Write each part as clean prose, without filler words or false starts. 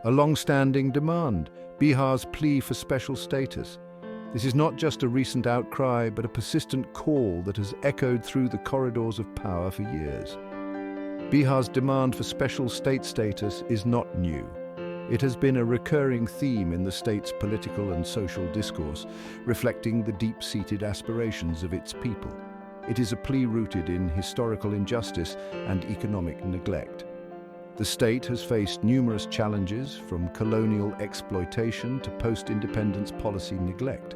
a long-standing demand, Bihar's plea for special status. This is not just a recent outcry, but a persistent call that has echoed through the corridors of power for years. Bihar's demand for special state status is not new. It has been a recurring theme in the state's political and social discourse, reflecting the deep-seated aspirations of its people. It is a plea rooted in historical injustice and economic neglect. The state has faced numerous challenges, from colonial exploitation to post-independence policy neglect,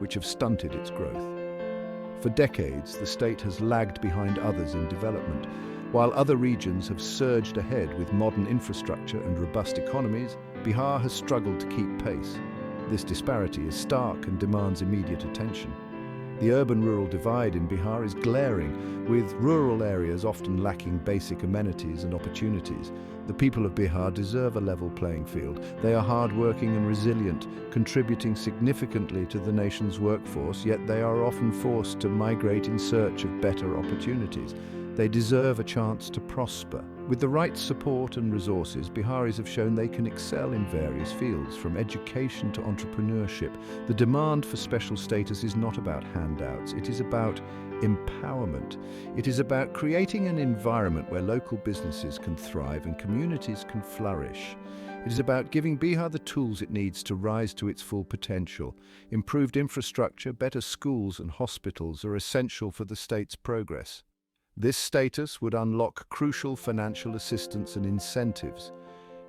which have stunted its growth. For decades, the state has lagged behind others in development. While other regions have surged ahead with modern infrastructure and robust economies, Bihar has struggled to keep pace. This disparity is stark and demands immediate attention. The urban-rural divide in Bihar is glaring, with rural areas often lacking basic amenities and opportunities. The people of Bihar deserve a level playing field. They are hard-working and resilient, contributing significantly to the nation's workforce, yet they are often forced to migrate in search of better opportunities. They deserve a chance to prosper. With the right support and resources, Biharis have shown they can excel in various fields, from education to entrepreneurship. The demand for special status is not about handouts, it is about empowerment. It is about creating an environment where local businesses can thrive and communities can flourish. It is about giving Bihar the tools it needs to rise to its full potential. Improved infrastructure, better schools and hospitals are essential for the state's progress. This status would unlock crucial financial assistance and incentives.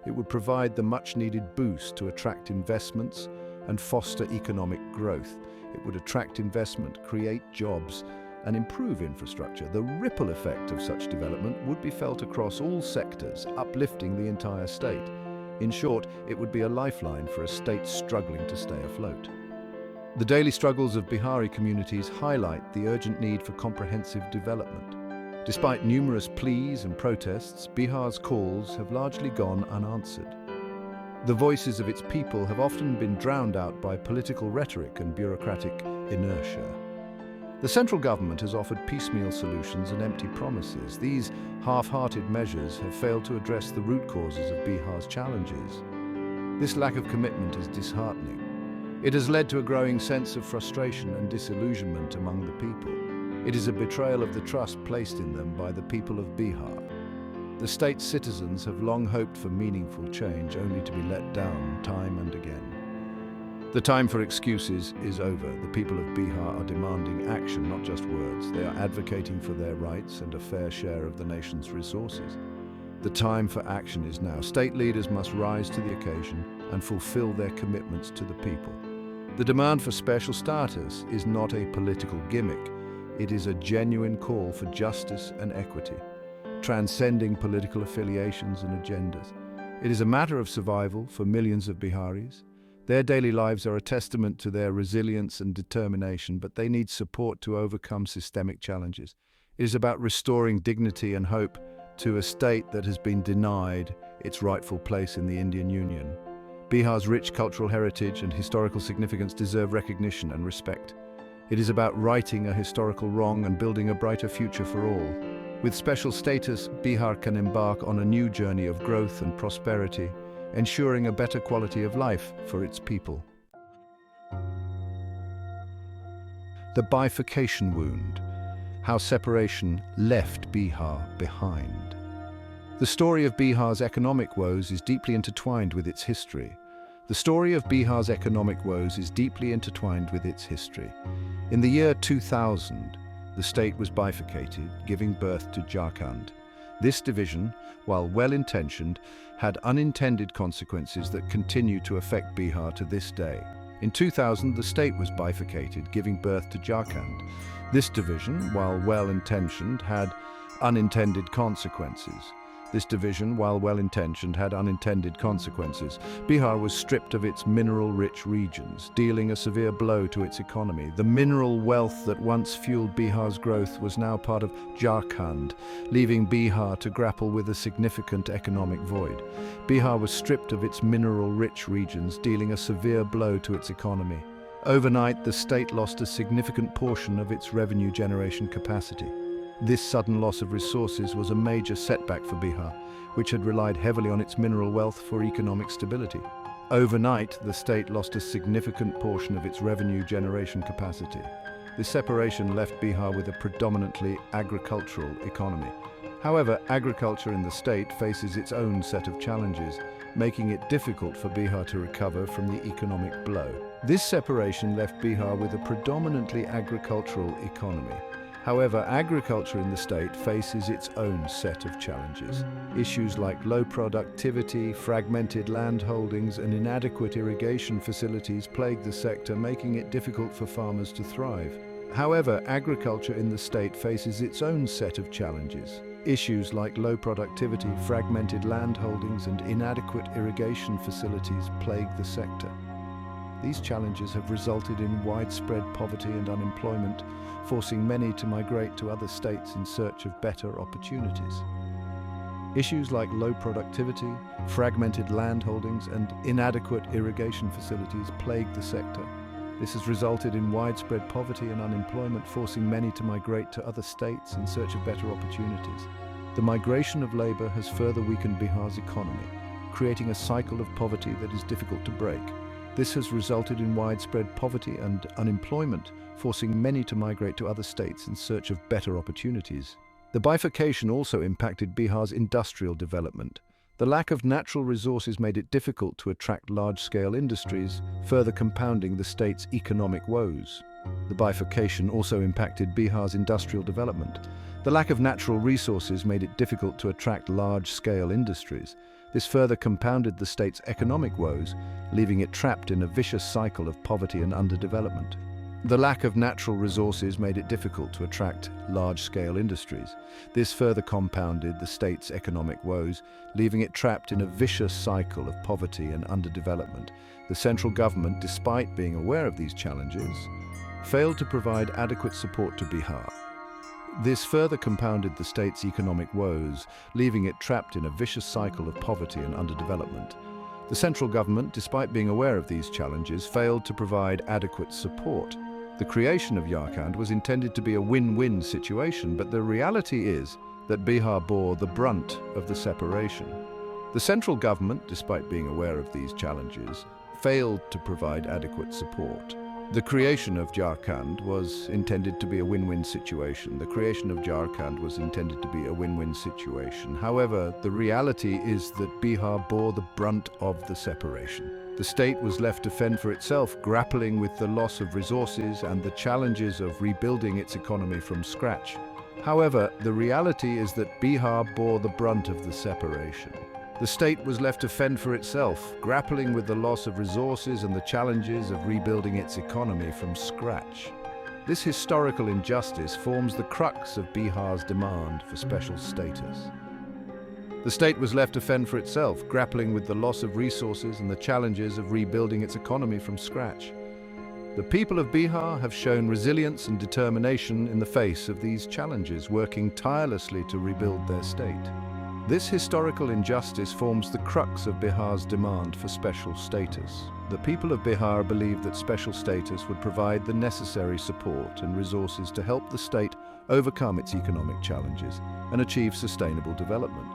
It would provide the much-needed boost to attract investments and foster economic growth. It would attract investment, create jobs, and improve infrastructure. The ripple effect of such development would be felt across all sectors, uplifting the entire state. In short, it would be a lifeline for a state struggling to stay afloat. The daily struggles of Bihari communities highlight the urgent need for comprehensive development. Despite numerous pleas and protests, Bihar's calls have largely gone unanswered. The voices of its people have often been drowned out by political rhetoric and bureaucratic inertia. The central government has offered piecemeal solutions and empty promises. These half-hearted measures have failed to address the root causes of Bihar's challenges. This lack of commitment is disheartening. It has led to a growing sense of frustration and disillusionment among the people. It is a betrayal of the trust placed in them by the people of Bihar. The state's citizens have long hoped for meaningful change, only to be let down time and again. The time for excuses is over. The people of Bihar are demanding action, not just words. They are advocating for their rights and a fair share of the nation's resources. The time for action is now. State leaders must rise to the occasion and fulfill their commitments to the people. The demand for special status is not a political gimmick. It is a genuine call for justice and equity, transcending political affiliations and agendas. It is a matter of survival for millions of Biharis. Their daily lives are a testament to their resilience and determination, but they need support to overcome systemic challenges. It is about restoring dignity and hope to a state that has been denied its rightful place in the Indian Union. Bihar's rich cultural heritage and historical significance deserve recognition and respect. It is about righting a historical wrong and building a brighter future for all. With special status, Bihar can embark on a new journey of growth and prosperity, ensuring a better quality of life for its people. The bifurcation wound, how separation left Bihar behind. The story of Bihar's economic woes is deeply intertwined with its history. The story of Bihar's economic woes is deeply intertwined with its history. In the year 2000, the state was bifurcated, giving birth to Jharkhand. This division, while well-intentioned, had unintended consequences that continue to affect Bihar to this day. In 2000, the state was bifurcated, giving birth to Jharkhand. This division, while well-intentioned, had unintended consequences. This division, while well-intentioned, had unintended consequences. Bihar was stripped of its mineral-rich regions, dealing a severe blow to its economy. The mineral wealth that once fueled Bihar's growth was now part of Jharkhand, leaving Bihar to grapple with a significant economic void. Bihar was stripped of its mineral-rich regions, dealing a severe blow to its economy. Overnight, the state lost a significant portion of its revenue generation capacity. This sudden loss of resources was a major setback for Bihar, which had relied heavily on its mineral wealth for economic stability. Overnight, the state lost a significant portion of its revenue generation capacity. This separation left Bihar with a predominantly agricultural economy. However, agriculture in the state faces its own set of challenges, making it difficult for Bihar to recover from the economic blow. This separation left Bihar with a predominantly agricultural economy. However, agriculture in the state faces its own set of challenges. Issues like low productivity, fragmented land holdings, and inadequate irrigation facilities plague the sector, making it difficult for farmers to thrive. However, agriculture in the state faces its own set of challenges. Issues like low productivity, fragmented land holdings, and inadequate irrigation facilities plague the sector. These challenges have resulted in widespread poverty and unemployment, forcing many to migrate to other states in search of better opportunities. Issues like low productivity, fragmented land holdings, and inadequate irrigation facilities plague the sector. This has resulted in widespread poverty and unemployment, forcing many to migrate to other states in search of better opportunities. The migration of labor has further weakened Bihar's economy, creating a cycle of poverty that is difficult to break. This has resulted in widespread poverty and unemployment, forcing many to migrate to other states in search of better opportunities. The bifurcation also impacted Bihar's industrial development. The lack of natural resources made it difficult to attract large-scale industries, further compounding the state's economic woes. The bifurcation also impacted Bihar's industrial development. The lack of natural resources made it difficult to attract large-scale industries. This further compounded the state's economic woes, leaving it trapped in a vicious cycle of poverty and underdevelopment. The lack of natural resources made it difficult to attract large-scale industries. This further compounded the state's economic woes, leaving it trapped in a vicious cycle of poverty and underdevelopment. The central government, despite being aware of these challenges, failed to provide adequate support to Bihar. This further compounded the state's economic woes, leaving it trapped in a vicious cycle of poverty and underdevelopment. The central government, despite being aware of these challenges, failed to provide adequate support. The creation of Jharkhand was intended to be a win-win situation, but the reality is that Bihar bore the brunt of the separation. The central government, despite being aware of these challenges, failed to provide adequate support. The creation of Jharkhand was intended to be a win-win situation. The creation of Jharkhand was intended to be a win-win situation. However, the reality is that Bihar bore the brunt of the separation. The state was left to fend for itself, grappling with the loss of resources and the challenges of rebuilding its economy from scratch. However, the reality is that Bihar bore the brunt of the separation. The state was left to fend for itself, grappling with the loss of resources and the challenges of rebuilding its economy from scratch. This historical injustice forms the crux of Bihar's demand for special status. The state was left to fend for itself, grappling with the loss of resources and the challenges of rebuilding its economy from scratch. The people of Bihar have shown resilience and determination in the face of these challenges, working tirelessly to rebuild their state. This historical injustice forms the crux of Bihar's demand for special status. The people of Bihar believe that special status would provide the necessary support and resources to help the state overcome its economic challenges and achieve sustainable development.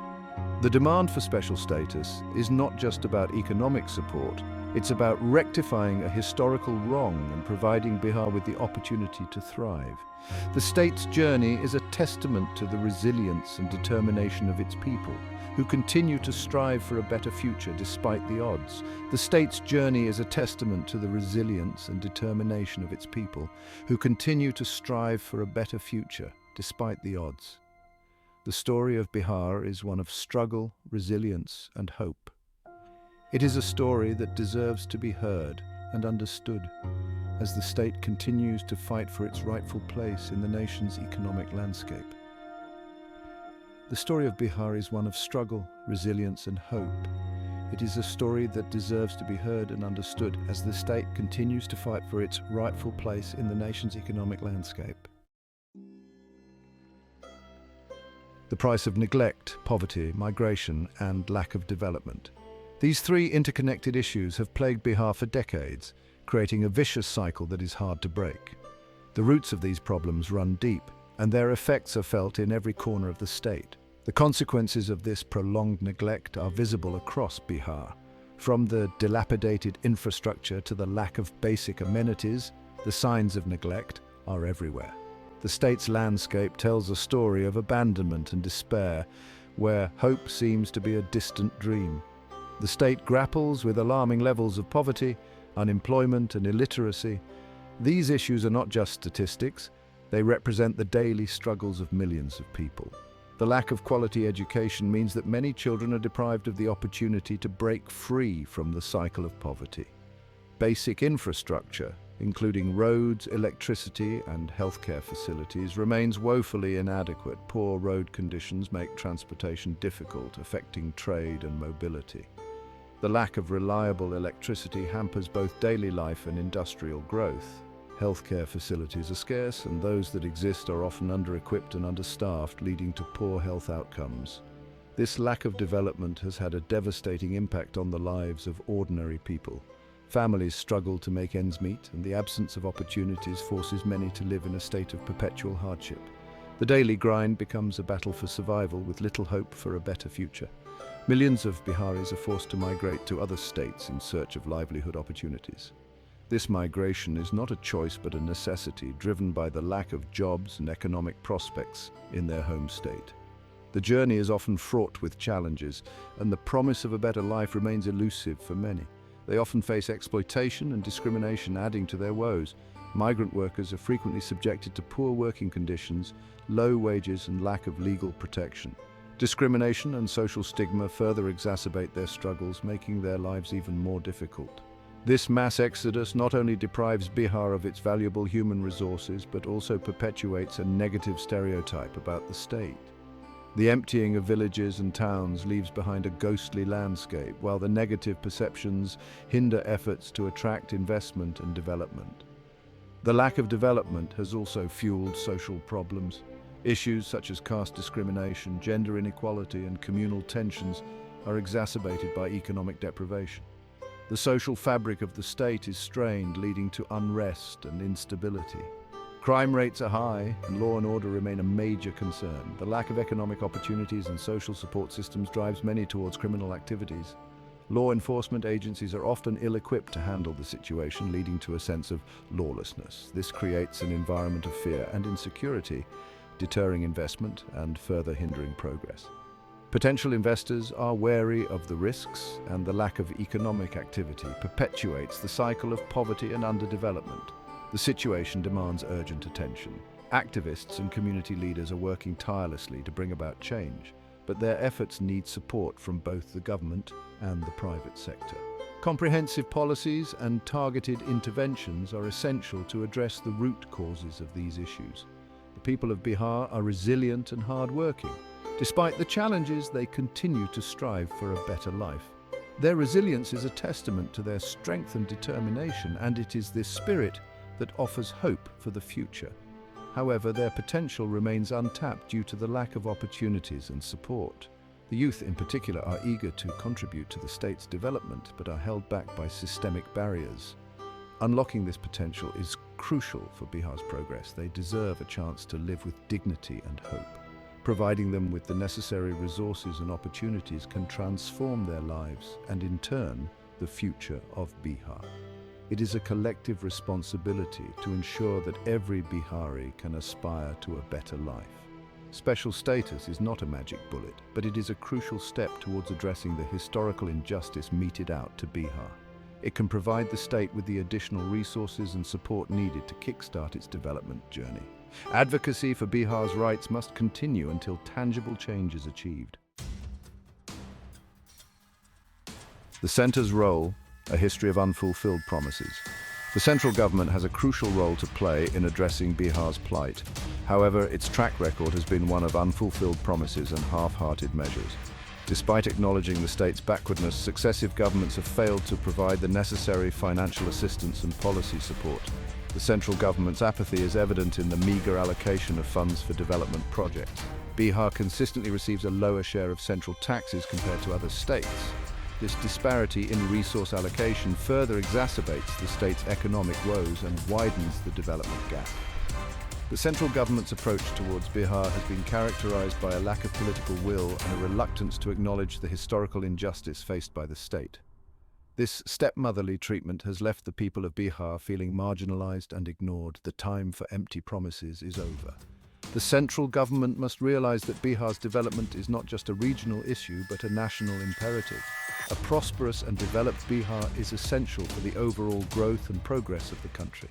The demand for special status is not just about economic support, it's about rectifying a historical wrong and providing Bihar with the opportunity to thrive. The state's journey is a testament to the resilience and determination of its people, who continue to strive for a better future despite the odds. The state's journey is a testament to the resilience and determination of its people, who continue to strive for a better future despite the odds. The story of Bihar is one of struggle, resilience, and hope. It is a story that deserves to be heard and understood as the state continues to fight for its rightful place in the nation's economic landscape. The story of Bihar is one of struggle, resilience, and hope. It is a story that deserves to be heard and understood as the state continues to fight for its rightful place in the nation's economic landscape. The price of neglect, poverty, migration, and lack of development. These three interconnected issues have plagued Bihar for decades, creating a vicious cycle that is hard to break. The roots of these problems run deep, and their effects are felt in every corner of the state. The consequences of this prolonged neglect are visible across Bihar. From the dilapidated infrastructure to the lack of basic amenities, the signs of neglect are everywhere. The state's landscape tells a story of abandonment and despair, where hope seems to be a distant dream. The state grapples with alarming levels of poverty, unemployment, and illiteracy. These issues are not just statistics, they represent the daily struggles of millions of people. The lack of quality education means that many children are deprived of the opportunity to break free from the cycle of poverty. Basic infrastructure, including roads, electricity, and healthcare facilities, remains woefully inadequate. Poor road conditions make transportation difficult, affecting trade and mobility. The lack of reliable electricity hampers both daily life and industrial growth. Healthcare facilities are scarce, and those that exist are often under-equipped and understaffed, leading to poor health outcomes. This lack of development has had a devastating impact on the lives of ordinary people. Families struggle to make ends meet, and the absence of opportunities forces many to live in a state of perpetual hardship. The daily grind becomes a battle for survival, with little hope for a better future. Millions of Biharis are forced to migrate to other states in search of livelihood opportunities. This migration is not a choice but a necessity, driven by the lack of jobs and economic prospects in their home state. The journey is often fraught with challenges, and the promise of a better life remains elusive for many. They often face exploitation and discrimination, adding to their woes. Migrant workers are frequently subjected to poor working conditions, low wages, and lack of legal protection. Discrimination and social stigma further exacerbate their struggles, making their lives even more difficult. This mass exodus not only deprives Bihar of its valuable human resources, but also perpetuates a negative stereotype about the state. The emptying of villages and towns leaves behind a ghostly landscape, while the negative perceptions hinder efforts to attract investment and development. The lack of development has also fueled social problems. Issues such as caste discrimination, gender inequality, and communal tensions are exacerbated by economic deprivation. The social fabric of the state is strained, leading to unrest and instability. Crime rates are high, and law and order remain a major concern. The lack of economic opportunities and social support systems drives many towards criminal activities. Law enforcement agencies are often ill-equipped to handle the situation, leading to a sense of lawlessness. This creates an environment of fear and insecurity, deterring investment and further hindering progress. Potential investors are wary of the risks, and the lack of economic activity perpetuates the cycle of poverty and underdevelopment. The situation demands urgent attention. Activists and community leaders are working tirelessly to bring about change, but their efforts need support from both the government and the private sector. Comprehensive policies and targeted interventions are essential to address the root causes of these issues. The people of Bihar are resilient and hard-working. Despite the challenges, they continue to strive for a better life. Their resilience is a testament to their strength and determination, and it is this spirit that offers hope for the future. However, their potential remains untapped due to the lack of opportunities and support. The youth in particular are eager to contribute to the state's development, but are held back by systemic barriers. Unlocking this potential is crucial for Bihar's progress. They deserve a chance to live with dignity and hope. Providing them with the necessary resources and opportunities can transform their lives and, in turn, the future of Bihar. It is a collective responsibility to ensure that every Bihari can aspire to a better life. Special status is not a magic bullet, but it is a crucial step towards addressing the historical injustice meted out to Bihar. It can provide the state with the additional resources and support needed to kickstart its development journey. Advocacy for Bihar's rights must continue until tangible change is achieved. The centre's role, a history of unfulfilled promises. The central government has a crucial role to play in addressing Bihar's plight. However, its track record has been one of unfulfilled promises and half-hearted measures. Despite acknowledging the state's backwardness, successive governments have failed to provide the necessary financial assistance and policy support. The central government's apathy is evident in the meager allocation of funds for development projects. Bihar consistently receives a lower share of central taxes compared to other states. This disparity in resource allocation further exacerbates the state's economic woes and widens the development gap. The central government's approach towards Bihar has been characterized by a lack of political will and a reluctance to acknowledge the historical injustice faced by the state. This stepmotherly treatment has left the people of Bihar feeling marginalized and ignored. The time for empty promises is over. The central government must realize that Bihar's development is not just a regional issue, but a national imperative. A prosperous and developed Bihar is essential for the overall growth and progress of the country.